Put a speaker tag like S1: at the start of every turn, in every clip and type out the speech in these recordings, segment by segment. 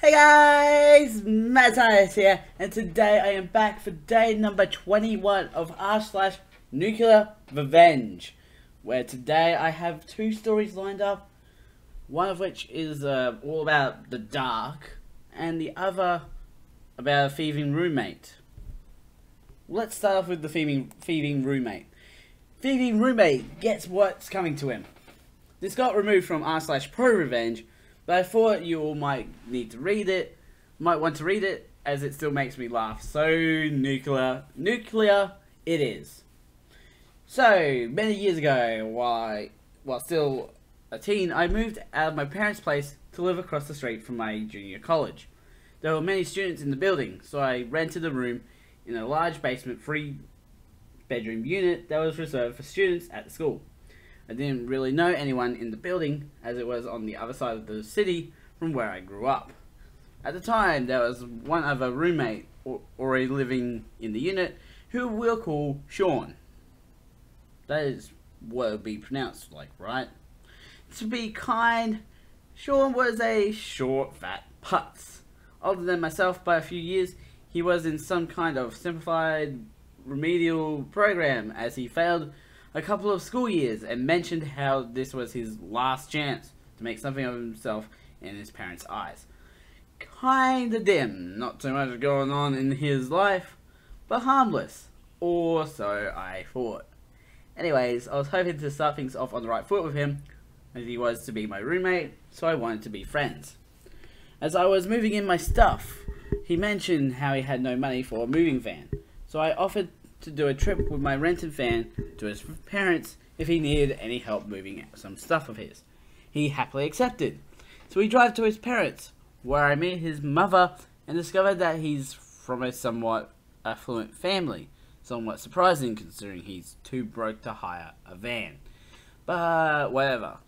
S1: Hey guys, Matthias here, and today I am back for day number 21 of r/NuclearRevenge, where today I have two stories lined up, one of which is all about the dark, and the other about a thieving roommate. Let's start off with the thieving roommate. Thieving roommate gets what's coming to him. This got removed from r/ProRevenge, but I thought you all might want to read it, as it still makes me laugh. So nuclear it is. So many years ago, while still a teen, I moved out of my parents' place to live across the street from my junior college. There were many students in the building, so I rented a room in a large basement 3-bedroom unit that was reserved for students at the school. I didn't really know anyone in the building, as it was on the other side of the city from where I grew up. At the time, there was one other roommate already living in the unit, who we'll call Sean. That is what it would be pronounced like, right? To be kind, Sean was a short, fat putz. Older than myself by a few years, he was in some kind of simplified remedial program, as he failed a couple of school years and mentioned how this was his last chance to make something of himself in his parents' eyes. Kinda dim, not too much going on in his life, but harmless, or so I thought. Anyways, I was hoping to start things off on the right foot with him, as he was to be my roommate, so I wanted to be friends. As I was moving in my stuff, he mentioned how he had no money for a moving van, so I offered to do a trip with my rented van to his parents if he needed any help moving some stuff of his. He happily accepted. So we drive to his parents, where I meet his mother and discover that he's from a somewhat affluent family. Somewhat surprising considering he's too broke to hire a van. But whatever.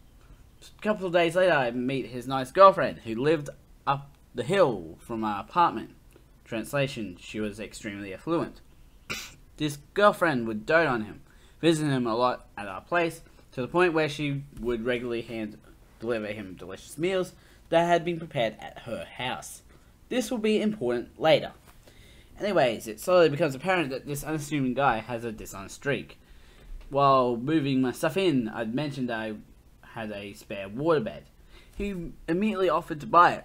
S1: A couple of days later I meet his nice girlfriend who lived up the hill from our apartment. Translation, she was extremely affluent. This girlfriend would dote on him, visiting him a lot at our place, to the point where she would regularly deliver him delicious meals that had been prepared at her house. This will be important later. Anyways, it slowly becomes apparent that this unassuming guy has a dishonest streak. While moving my stuff in, I'd mentioned I had a spare waterbed. He immediately offered to buy it,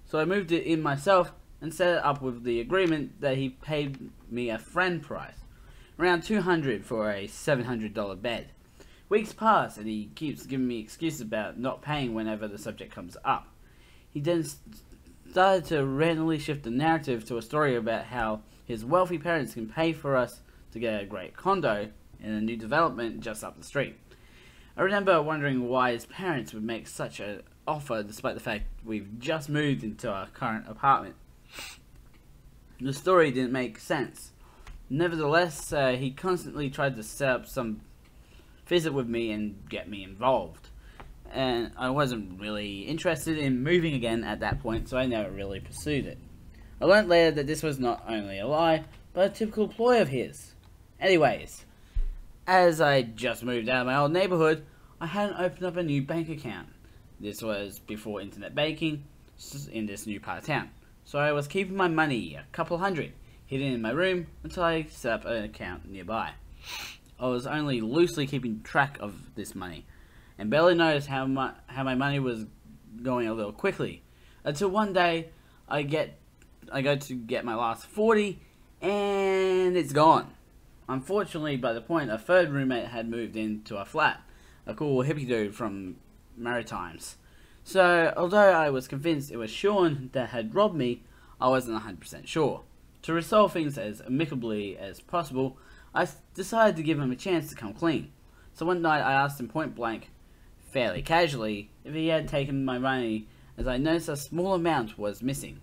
S1: so I moved it in myself and set it up with the agreement that he paid me a friend price, around $200 for a $700 bed. Weeks pass and he keeps giving me excuses about not paying whenever the subject comes up. He then started to randomly shift the narrative to a story about how his wealthy parents can pay for us to get a great condo in a new development just up the street. I remember wondering why his parents would make such an offer despite the fact we've just moved into our current apartment. The story didn't make sense. Nevertheless, he constantly tried to set up some visit with me and get me involved. And I wasn't really interested in moving again at that point, so I never really pursued it. I learned later that this was not only a lie, but a typical ploy of his. Anyways, as I just moved out of my old neighborhood, I hadn't opened up a new bank account. This was before internet banking in this new part of town. So I was keeping my money, a couple hundred, hidden in my room until I set up an account nearby. I was only loosely keeping track of this money, and barely noticed how my money was going a little quickly, until one day I go to get my last 40, and it's gone. Unfortunately, by the point, a third roommate had moved into our flat, a cool hippie dude from Maritimes. So, although I was convinced it was Sean that had robbed me, I wasn't 100% sure. To resolve things as amicably as possible, I decided to give him a chance to come clean. So one night I asked him point blank, fairly casually, if he had taken my money, as I noticed a small amount was missing.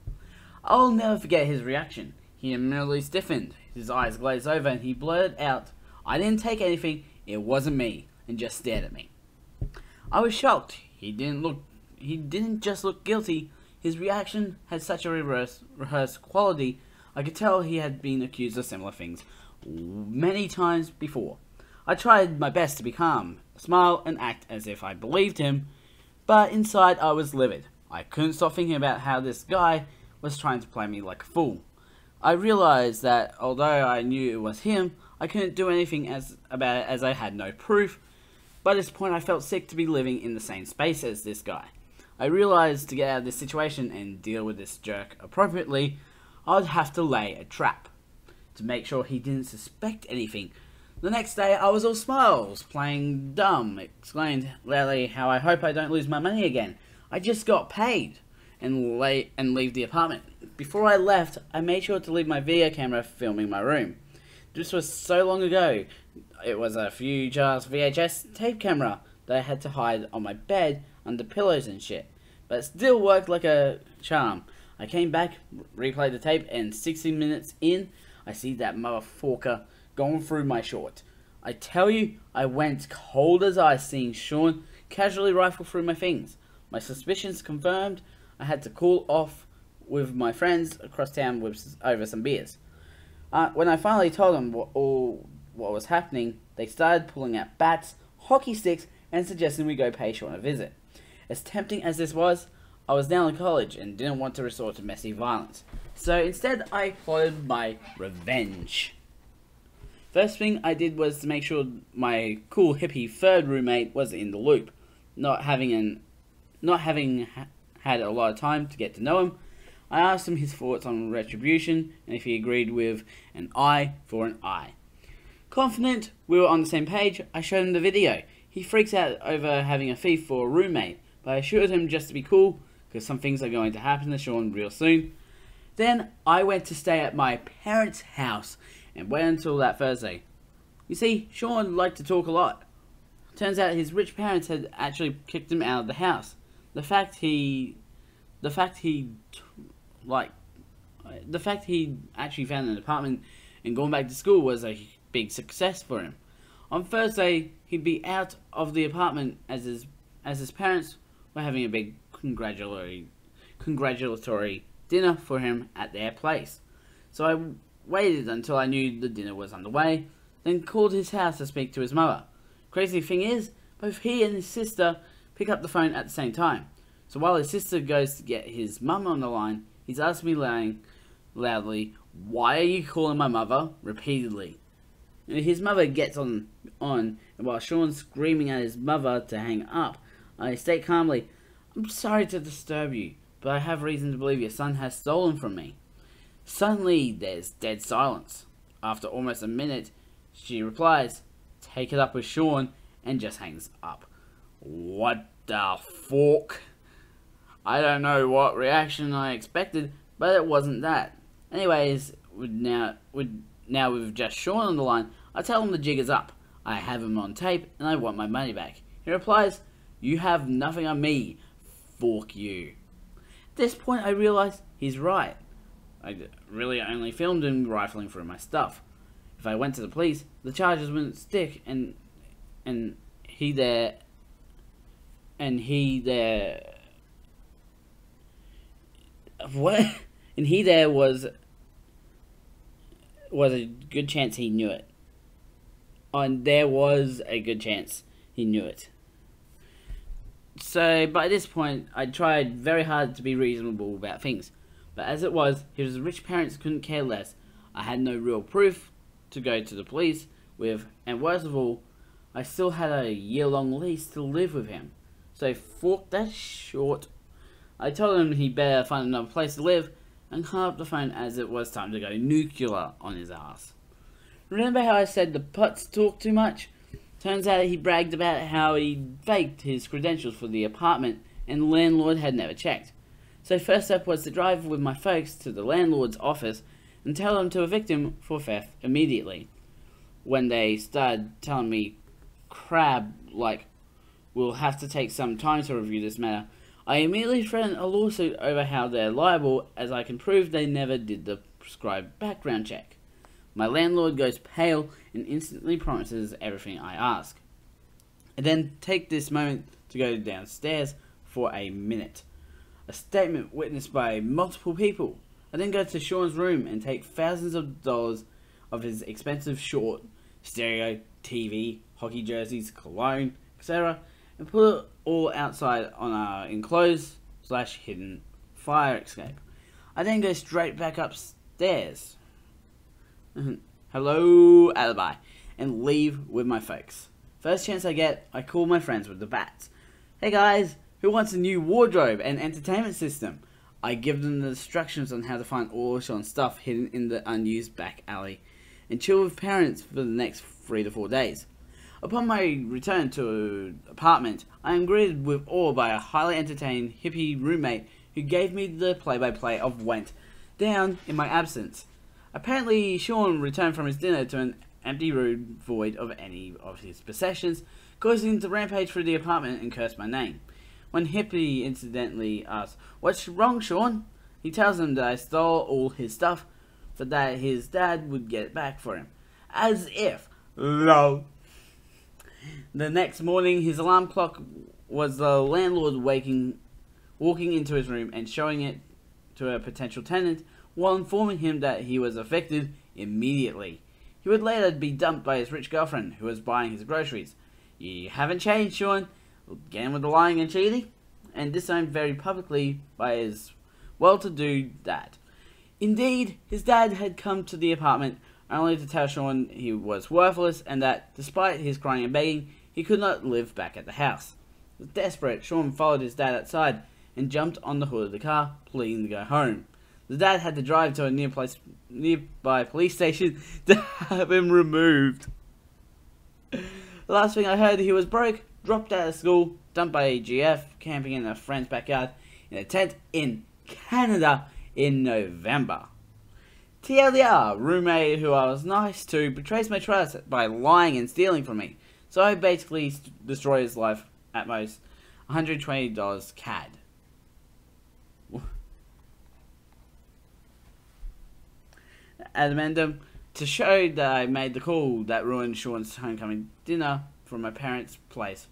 S1: I'll never forget his reaction. He immediately stiffened, his eyes glazed over, and he blurted out, "I didn't take anything, it wasn't me," and just stared at me. I was shocked. He didn't just look guilty, his reaction had such a rehearsed quality. I could tell he had been accused of similar things many times before. I tried my best to be calm, smile and act as if I believed him, but inside I was livid. I couldn't stop thinking about how this guy was trying to play me like a fool. I realized that although I knew it was him, I couldn't do anything about it as I had no proof. By this point, I felt sick to be living in the same space as this guy. I realized to get out of this situation and deal with this jerk appropriately, I would have to lay a trap to make sure he didn't suspect anything. The next day, I was all smiles, playing dumb, exclaimed loudly how I hope I don't lose my money again. I just got paid, and leave the apartment. Before I left, I made sure to leave my video camera filming my room. This was so long ago. It was a few jars VHS tape camera that I had to hide on my bed under pillows and shit. But it still worked like a charm. I came back, replayed the tape, and 16 minutes in, I see that motherfucker going through my short. I tell you, I went cold as ice seeing Sean casually rifle through my things. My suspicions confirmed. I had to cool off with my friends across town over some beers. When I finally told them what was happening, they started pulling out bats, hockey sticks, and suggesting we go pay Sean a visit. As tempting as this was, I was now in college and didn't want to resort to messy violence. So instead, I plotted my revenge. First thing I did was to make sure my cool hippie third roommate was in the loop. Not having had a lot of time to get to know him, I asked him his thoughts on retribution and if he agreed with an eye for an eye. Confident we were on the same page, I showed him the video. He freaks out over having a thief for a roommate, but I assured him just to be cool, because some things are going to happen to Sean real soon. Then I went to stay at my parents' house and waited until that Thursday. You see, Sean liked to talk a lot. Turns out his rich parents had actually kicked him out of the house. The fact he actually found an apartment and gone back to school was a big success for him. On Thursday, he'd be out of the apartment as his parents were having a big congratulatory dinner for him at their place. So I waited until I knew the dinner was underway, then called his house to speak to his mother. Crazy thing is, both he and his sister pick up the phone at the same time. So while his sister goes to get his mum on the line, he's asked me loudly, "Why are you calling my mother?" repeatedly. And his mother gets on, and while Sean's screaming at his mother to hang up, I state calmly, "I'm sorry to disturb you, but I have reason to believe your son has stolen from me." Suddenly, there's dead silence. After almost a minute, she replies, "Take it up with Sean," and just hangs up. What the fuck? I don't know what reaction I expected, but it wasn't that. Anyways, now with just Sean on the line, I tell him the jig is up. I have him on tape, and I want my money back. He replies, "You have nothing on me. Fuck you." At this point, I realize he's right. I really only filmed him rifling through my stuff. If I went to the police, the charges wouldn't stick, and he there was a good chance he knew it. And there was a good chance he knew it. So by this point, I tried very hard to be reasonable about things. But as it was, his rich parents couldn't care less. I had no real proof to go to the police with, and worst of all, I still had a year-long lease to live with him. So fuck that short. I told him he better find another place to live, and hung up the phone as it was time to go nuclear on his ass. Remember how I said the putz talk too much? Turns out he bragged about how he faked his credentials for the apartment and the landlord had never checked. So first step was to drive with my folks to the landlord's office and tell them to evict him for theft immediately. When they started telling me crap like, "We'll have to take some time to review this matter," I immediately threatened a lawsuit over how they're liable, as I can prove they never did the prescribed background check. My landlord goes pale and instantly promises everything I ask. I then take this moment to go downstairs for a minute. A statement witnessed by multiple people. I then go to Sean's room and take thousands of dollars of his expensive short, stereo, TV, hockey jerseys, cologne, etc. and put it all outside on our enclosed slash hidden fire escape. I then go straight back upstairs. Hello, alibi, and leave with my folks. First chance I get, I call my friends with the bats. Hey guys, who wants a new wardrobe and entertainment system? I give them the instructions on how to find all Sean's stuff hidden in the unused back alley, and chill with parents for the next 3 to 4 days. Upon my return to apartment, I am greeted with awe by a highly entertained hippie roommate who gave me the play-by-play of went down in my absence. Apparently, Sean returned from his dinner to an empty room void of any of his possessions, causing him to rampage through the apartment and curse my name. When Hippie incidentally asks, "What's wrong, Sean?" he tells him that I stole all his stuff, for that his dad would get it back for him. As if. LOL. The next morning, his alarm clock was the landlord walking into his room and showing it to a potential tenant, while informing him that he was evicted immediately. He would later be dumped by his rich girlfriend, who was buying his groceries. You haven't changed, Sean. Again with the lying and cheating, and disowned very publicly by his well-to-do dad. Indeed, his dad had come to the apartment only to tell Sean he was worthless and that, despite his crying and begging, he could not live back at the house. Desperate, Sean followed his dad outside and jumped on the hood of the car, pleading to go home. The dad had to drive to a nearby police station to have him removed. The last thing I heard, he was broke, dropped out of school, dumped by a GF, camping in a friend's backyard in a tent in Canada in November. TLDR, roommate who I was nice to betrays my trust by lying and stealing from me, so I basically destroy his life at most $120 CAD. Addendum, to show that I made the call that ruined Sean's homecoming dinner from my parents' place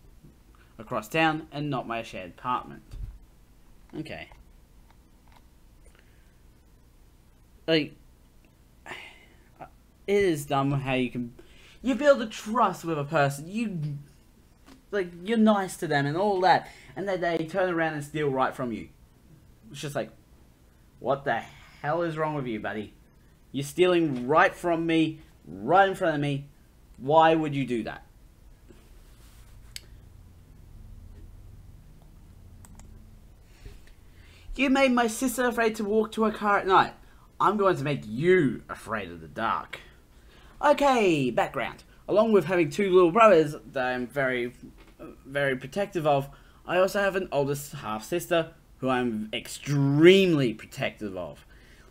S1: across town and not my shared apartment. Okay. Like, it is dumb how you build a trust with a person, you're nice to them and all that, and then they turn around and steal right from you. It's just like, what the hell is wrong with you, buddy? You're stealing right from me, right in front of me. Why would you do that? You made my sister afraid to walk to her car at night. I'm going to make you afraid of the dark. Okay, background. Along with having 2 little brothers that I'm very, very protective of, I also have an older half-sister who I'm extremely protective of.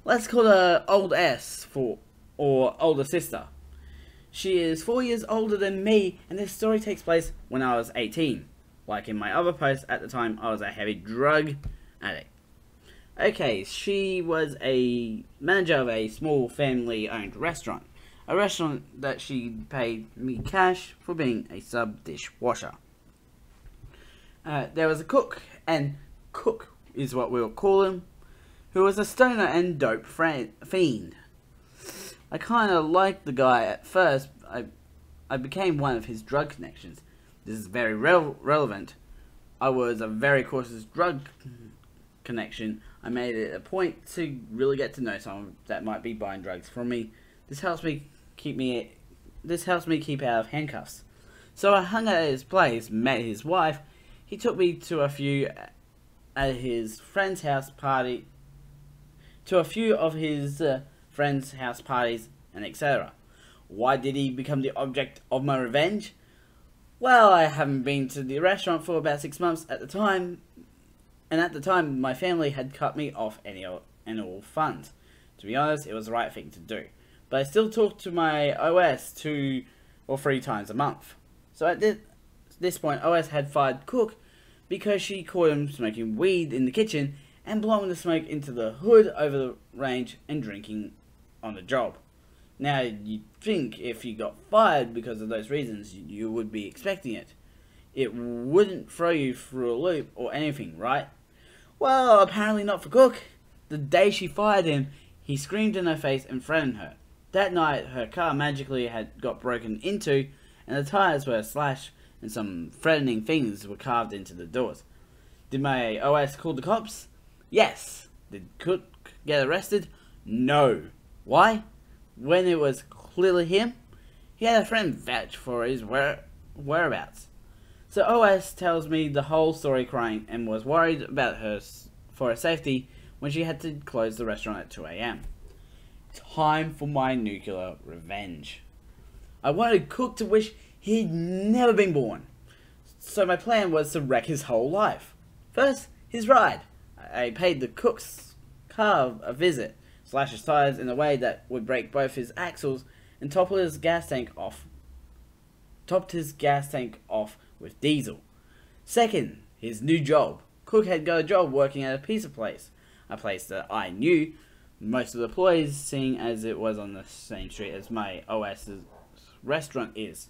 S1: Let's call her Old S or older sister. She is 4 years older than me, and this story takes place when I was 18. Like in my other post, at the time I was a heavy drug addict. Okay, she was a manager of a small family-owned restaurant. A restaurant that she paid me cash for being a sub-dishwasher. There was a cook, and cook is what we'll call him, who was a stoner and dope fiend. I kind of liked the guy at first. I became one of his drug connections. This is very relevant. I was a very cautious drug connection. I made it a point to really get to know someone that might be buying drugs from me. This helps me keep out of handcuffs. So I hung at his place, met his wife. He took me to a few at his friend's house party. To a few of his friends' house parties and etc. Why did he become the object of my revenge? Well, I haven't been to the restaurant for about 6 months at the time, and at the time my family had cut me off any and all funds. To be honest, it was the right thing to do, but I still talked to my OS 2 or 3 times a month. So at this point, OS had fired Cook because she caught him smoking weed in the kitchen and blowing the smoke into the hood over the range and drinking on the job. Now, you'd think if you got fired because of those reasons, you would be expecting it. It wouldn't throw you through a loop or anything, right? Well, apparently not for Cook. The day she fired him, he screamed in her face and threatened her. That night, her car magically had got broken into, and the tires were slashed and some threatening things were carved into the doors. Did my OS call the cops? Yes. Did Cook get arrested? No. Why? When it was clearly him, he had a friend vouch for his whereabouts. So OS tells me the whole story crying and was worried about her for her safety when she had to close the restaurant at 2 AM. Time for my nuclear revenge. I wanted Cook to wish he'd never been born. So my plan was to wreck his whole life. First, his ride. I paid the Cook's car a visit, slashed his tires in a way that would break both his axles, and topped his gas tank off with diesel. Second, his new job. Cook had got a job working at a pizza place, a place that I knew most of the employees, seeing as it was on the same street as my OS's restaurant is.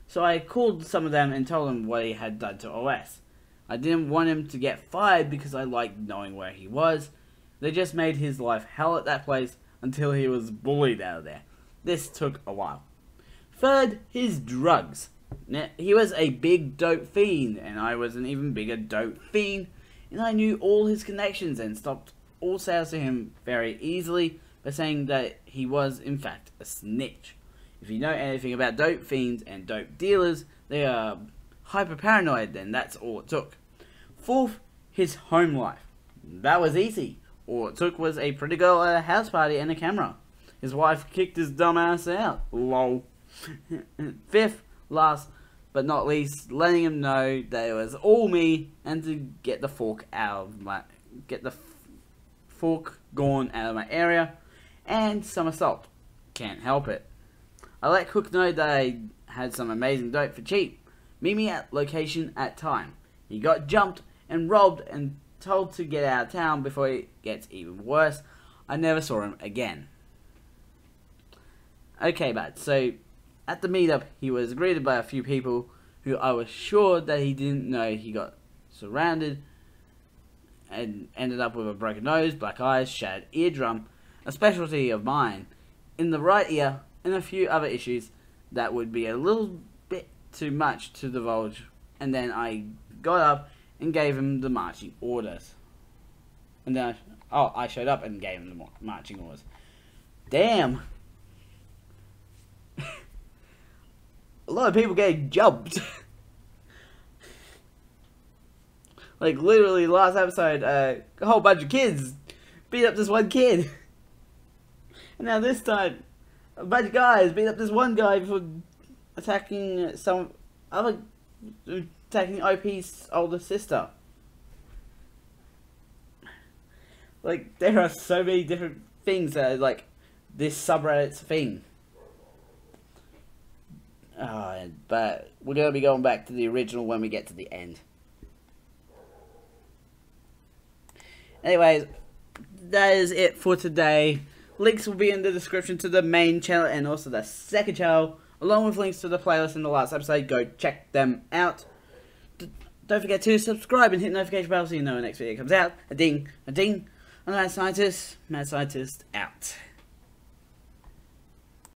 S1: So I called some of them and told them what he had done to OS. I didn't want him to get fired because I liked knowing where he was. They just made his life hell at that place until he was bullied out of there. This took a while. Third, his drugs. Now, he was a big dope fiend, and I was an even bigger dope fiend, and I knew all his connections and stopped all sales to him very easily by saying that he was in fact a snitch. If you know anything about dope fiends and dope dealers, they are hyper paranoid, and that's all it took. Fourth, his home life. That was easy. All it took was a pretty girl at a house party and a camera. His wife kicked his dumb ass out. Lol. Fifth, last but not least, letting him know that it was all me and to get the fork gone out of my area, and some assault. Can't help it. I let Cook know that I had some amazing dope for cheap. Meet me at location at time. He got jumped and robbed and told to get out of town before it gets even worse. I never saw him again. Okay, but so at the meetup, he was greeted by a few people who I was sure that he didn't know he got surrounded and ended up with a broken nose, black eyes, shattered eardrum, a specialty of mine, in the right ear, and a few other issues that would be a little bit too much to divulge. And then I got up and gave him the marching orders. And then I showed up and gave him the marching orders. Damn! A lot of people getting jumped. Like literally last episode, a whole bunch of kids beat up this one kid. And now this time, a bunch of guys beat up this one guy for attacking OP's older sister. Like, there are so many different things that are like this subreddit's thing. But we're going to be going back to the original when we get to the end. Anyways, that is it for today. Links will be in the description to the main channel and also the second channel, along with links to the playlist in the last episode. Go check them out. Don't forget to subscribe and hit the notification bell so you know when the next video comes out. A ding, a ding. I'm Mad Scientist. Mad Scientist out.